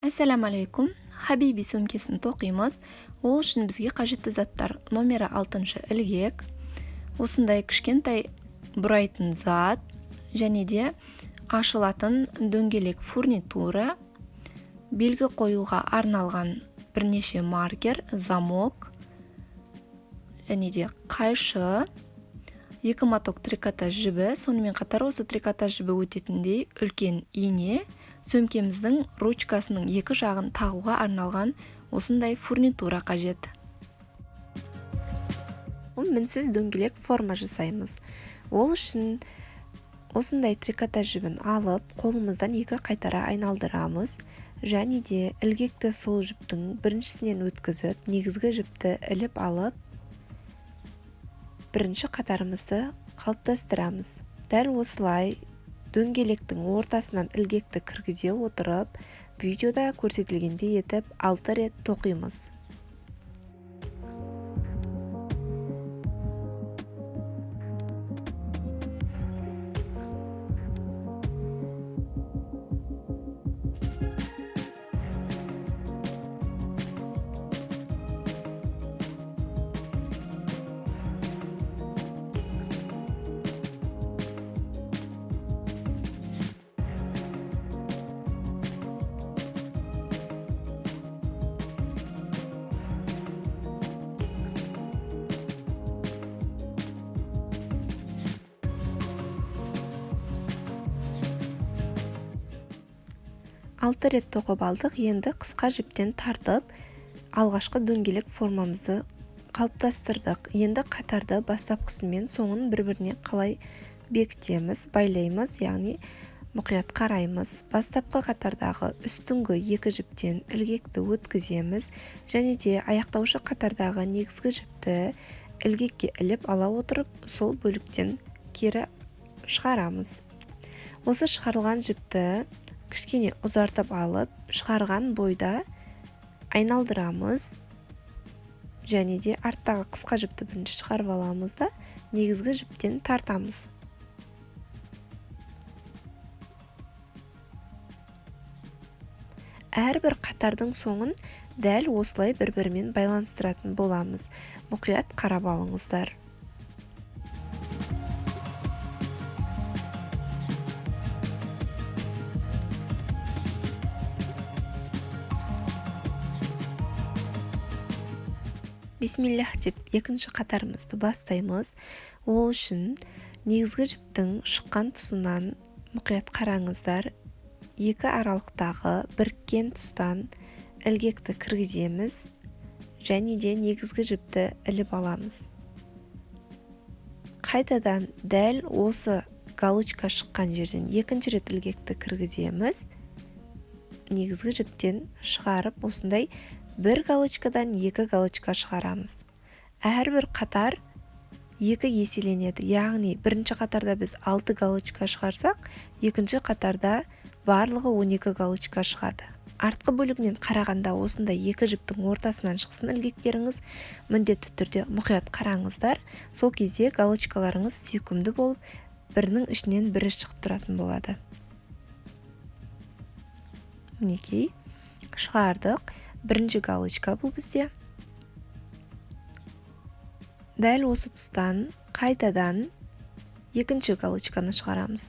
Ассаламу алейкум. Хабиби сөмкесін тоқимыз. Ол үшін бізге қажетті заттар: номері 6 ілгек, осындай кішкентай бұрайтын зат, және де ашылатын дөңгелек фурнитура, белгі қоюға арналған бірнеше маркер, замок, және де қайшы, 2 моток трикотаж жібі, сонымен қатар осы трикотаж жібі өтетіндей үлкен ине, сөмкеміздің ручкасының екі жағын тағуға арналған осындай фурнитура қажет. Мінсіз дөңгелек форма жасаймыз. Ол үшін осындай трикотаж жібін алып, қолымыздан екі қайтара айналдырамыз, және де ілгекті сол жіптің біріншісінен өткізіп, негізгі жіпті іліп алып, бірінші қатарымызды қалыптастырамыз. Дәл осылай дөңгелектің ортасынан ілгекті кіргізе отырып, видеода көрсетілгендей етіп 6 рет тоқимыз. Алты рет тоқып алдық. Енді қысқа жіптен тартып, алғашқы дөңгелек формамызды қалыптастырдық. Енді қатарды бастапқысымен соңын бір-біріне қалай бекітеміз, байлаймыз, яғни мұқият қараймыз. Бастапқы қатардағы үстіңгі екі жіптен ілгекті өткіземіз, және де аяқтаушы қатардағы негізгі жіпті ілгекке іліп ала отырып, сол бөліктен кері шығарамыз. Осы шығарылған жіпті кішкене ұзартып алып, шығарған бойда айналдырамыз, және де арттағы қысқа жіпті бірінші шығарып аламыз да, негізгі жіптен тартамыз. Әрбір қатардың соңын дәл осылай бір-бірімен байланыстыратын боламыз. Мұқият қарап алыңыздар. Бисмиллах деп екінші қатарымызды бастаймыз. Ол үшін негізгі жіптің шыққан тұсынан мұқият қараңыздар. Екі аралықтағы біріккен тұстан ілгекті кіргіземіз, және де негізгі жіпті іліп аламыз. Қайтадан дәл осы галочка шыққан жерден екінші рет ілгекті кіргіземіз, негізгі жіптен шығарып, осындай бір галочкадан екі галочка шығарамыз. Әрбір қатар екі еселенеді, яғни бірінші қатарда біз 6 галочка шығарсақ, екінші қатарда барлығы 12 галочка шығады. Артқы бөлігінен қарағанда осындай екі жіптің ортасынан шықсын ілгектеріңіз, міндетті түрде мұқият қараңыздар. Сол кезде галочкаларыңыз сүйкімді болып, бірінің ішінен бірі шығып тұратын болады. Мінекей, шығардық. Бірінші галочка бұл бізде. Дәл осы тұстан қайтадан екінші галочканы шығарамыз.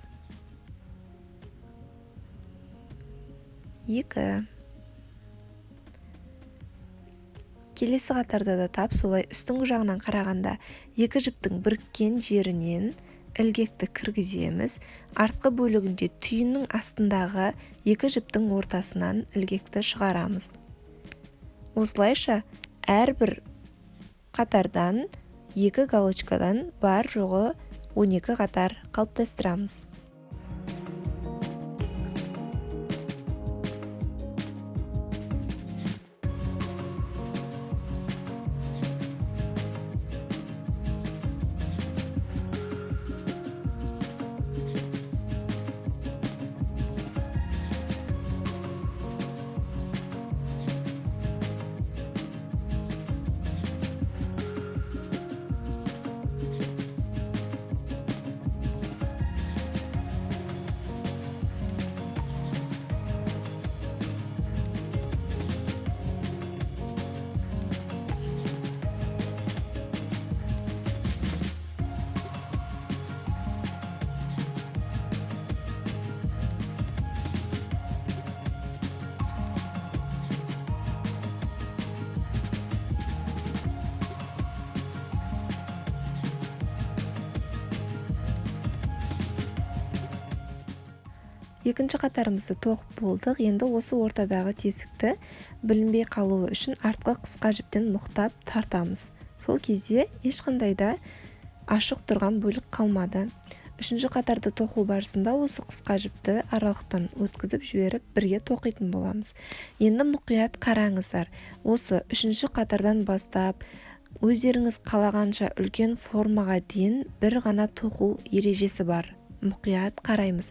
2. Келесі қатарда да тап солай үстіңгі жағынан қарағанда екі жіптің біріккен жерінен ілгекті кіргіземіз. Артқы бөлігінде түйіннің астындағы екі жіптің ортасынан ілгекті шығарамыз. Осылайша әрбір қатардан екі галочкадан бар жоғы 12 қатар қалыптастырамыз. Екінші қатарымызды тоқып болдық. Енді осы ортадағы тесікті білінбей қалуы үшін артқы қысқа жіптен мұқтап тартамыз. Сол кезде ешқандай да ашық тұрған бөлік қалмады. Үшінші қатарды тоқу барысында осы қысқа жіпті аралықтан өткізіп жіберіп бірге тоқитын боламыз. Енді мұқият қараңыздар. Осы үшінші қатардан бастап өздеріңіз қалағанша үлкен формаға дейін бір ғана тоқу ережесі бар. Мұқият қараймыз.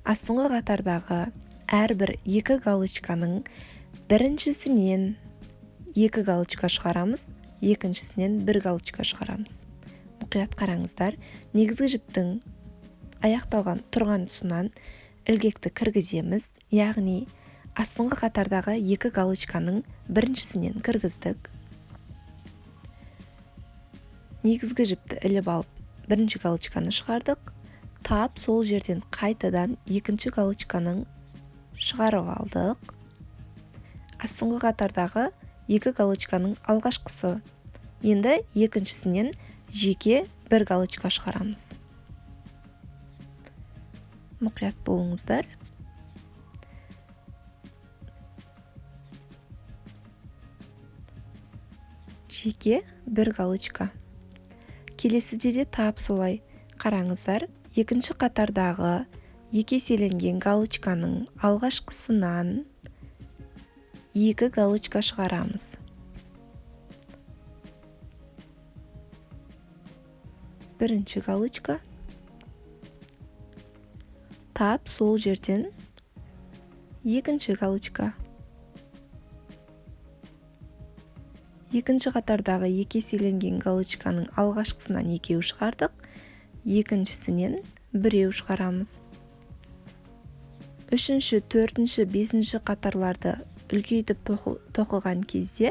Астыңғы қатардағы әрбір 2 галочканың біріншісінен 2 галочка шығарамыз, екіншісінен 1 галочка шығарамыз. Мұқият қараңыздар. Негізгі жіптің аяқталған тұрған тұсынан ілгекті кіргіземіз, яғни астыңғы қатардағы 2 галочканың біріншісінен кіргіздік. Негізгі жіпті іліп алып, бірінші галочканы шығардық. Тап сол жерден қайтадан екінші галочканың шығарып алдық. Астыңғы қатардағы 2 галочканың алғашқысы. Енді екіншісінен жеке 1 галочка шығарамыз. Мұқият болыңыздар. Жеке 1 галочка. Келесіде де тап солай қараңыздар. Екінші қатардағы 2 еселенген галочканың алғашқысынан 2 галочка шығарамыз. Бірінші галочка. Тап сол жерден екінші галочка. Екінші қатардағы 2 еселенген галочканың алғашқысынан 2 шығардық. Екіншісінен 1 шығарамыз. Үшінші, төртінші, бесінші қатарларды үлкейтіп тоқыған кезде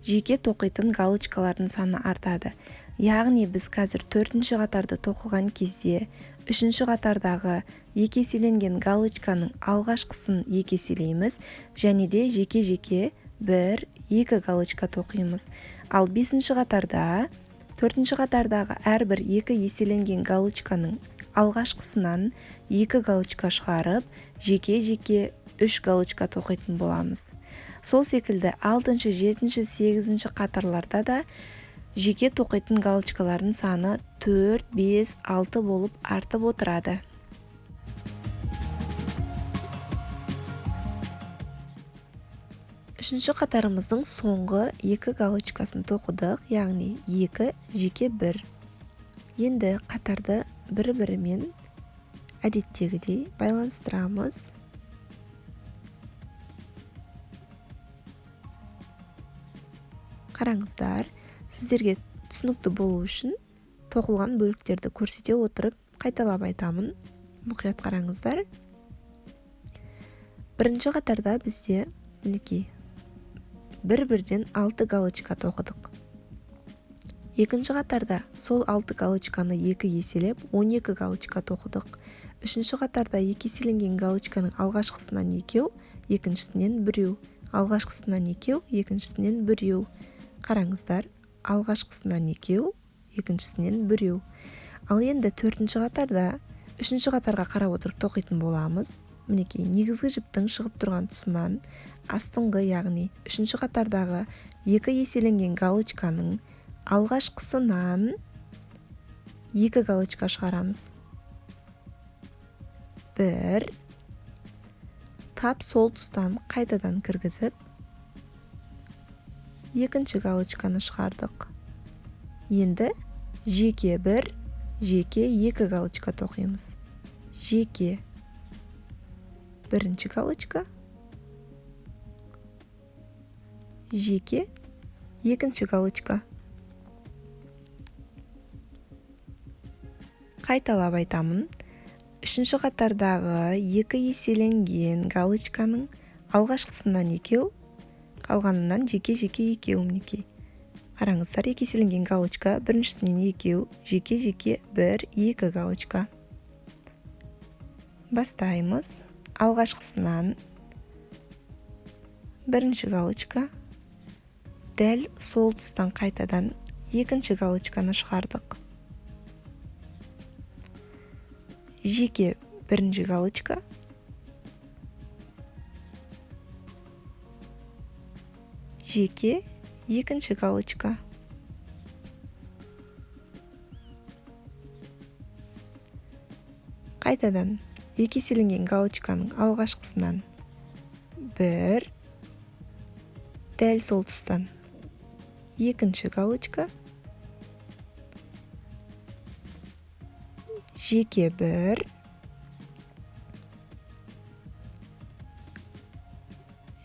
жеке тоқитын галочкалардың саны артады. Яғни біз қазір 4-ші қатарды тоқыған кезде 3-ші қатардағы 2 еселенген галочканың алғашқысын 2 еселейміз және де жеке-жеке 1-2 галочка тоқимыз. Ал 5-ші қатарда 4-ші қатардағы әрбір 2 еселенген галочканың алғашқысынан 2 галочка шығарып, жеке-жеке 3 галочка тоқитын боламыз. Сол секілді 6-ші, 7-ші, 8-ші қатарларда да жеке тоқитын галочкалардың саны 4, 5, 6 болып артып отырады. Үшінші қатарымыздың соңғы 2 галочкасын тоқыдық, яғни 2, жеке 1. Енді қатарды бір-бірімен әдеттегідей байланыстырамыз. Қараңыздар, сіздерге түсінікті болу үшін тоқылған бөліктерді көрсете отырып қайталап айтамын. Мұқият қараңыздар. Бірінші қатарда бізде мінекей бір-бірден 6 галочка тоқыдық. Екінші қатарда сол 6 галочканы 2 еселеп 12 галочка тоқыдық. Үшінші қатарда 2 еселенген галочканың алғашқысынан 2, екіншісінен 1, алғашқысынан 2, екіншісінен 1. Қараңыздар, алғашқысынан 2, екіншісінен 1. Ал енді 4-ші қатарда 3-ші қатарға қарап отырып тоқитын боламыз. Мінекей, негізгі жіптің шығып тұрған тұсынан астыңғы, яғни 3-ші қатардағы 2 еселенген галочканың алғашқысынан 2 галочка шығарамыз. 1. Тап сол тұстан қайтадан кіргізіп, екінші галочканы шығардық. Енді жеке 1, жеке 2 галочка тоқимыз. Жеке бірінші галочка, жеке екінші галочка. Қайталап айтамын. Үшінші қатардағы 2 еселенген галочканың алғашқысынан 2, қалғанынан жеке-жеке 2 мінекей. Қараңыздар, 2 еселенген галочка, біріншісінен 2, жеке-жеке 1-2 галочка. Бастаймыз. Алғашқысынан бірінші галочка, дәл сол тұстан қайтадан екінші галочканы шығардық. Жеке бірінші галочка, жеке екінші галочка. Қайтадан екі еселенген галочканың алғашқысынан 1, дәл сол тұстан екінші галочка, жеке 1,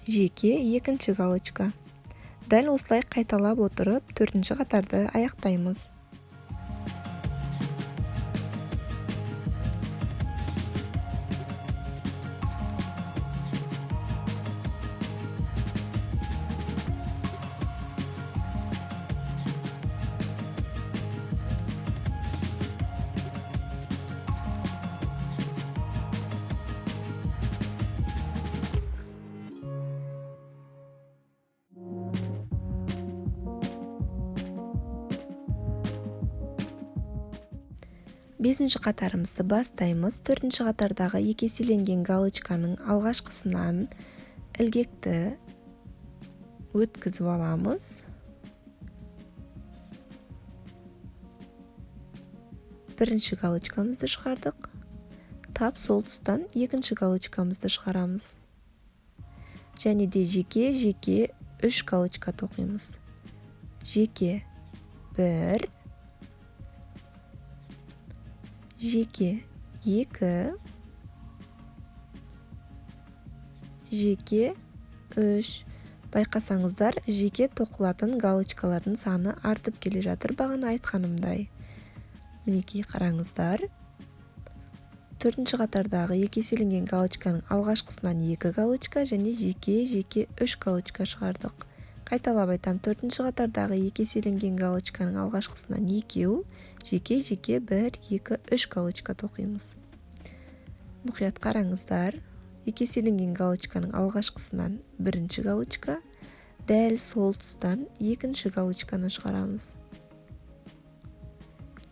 жеке екінші галочка. Дәл осылай қайталап отырып, төртінші қатарды аяқтаймыз. Бесінші қатарымызды бастаймыз. Төртінші қатардағы екі еселенген галочканың алғашқысынан ілгекті өткізіп аламыз. Бірінші галочкамызды шығардық. Тап сол тұстан екінші галочкамызды шығарамыз. Және де жеке 3 галочка тоқимыз. Жеке 1, жеке 2, жеке 3. Байқасаңыздар, жеке тоқылатын галочкалардың саны артып келе жатыр бағана айтқанымдай. Мінекей қараңыздар. Төртінші қатардағы екі еселенген галочканың алғашқысынан 2 галочка және жеке 3 галочка шығардық. Қайталап айтам, төртінші қатардағы екі еселенген галочканың алғашқысынан 2, жеке 1, 2, 3 галочка тоқимыз. Мұқият қараңыздар. Екі еселенген галочканың алғашқысынан бірінші галочка, дәл сол тұстан екінші галочканы шығарамыз.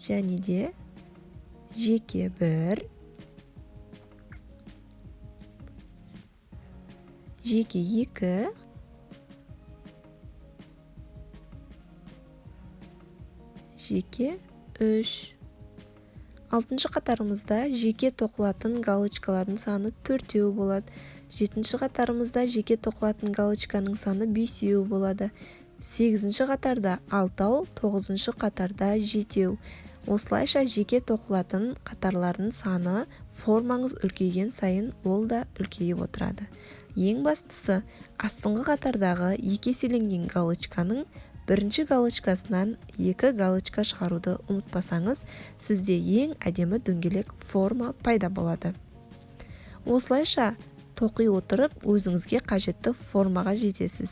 Және де жеке 1, жеке 2, жеке 3. Алтыншы қатарымызда жеке тоқылатын галочкалардың саны 4 болады. Жетінші қатарымызда жеке тоқылатын галочканың саны 5 болады. 8-ші қатарда 6, 9-ші қатарда 7. Осылайша жеке тоқылатын қатарлардың саны формаңыз үлкейген сайын ол да үлкейіп отырады. Ең бастысы, астыңғы қатардағы екі еселенген галочканың бірінші галочкасынан 2 галочка шығаруды ұмытпасаңыз, сізде ең әдемі дөңгелек форма пайда болады. Осылайша тоқи отырып өзіңізге қажетті формаға жетесіз.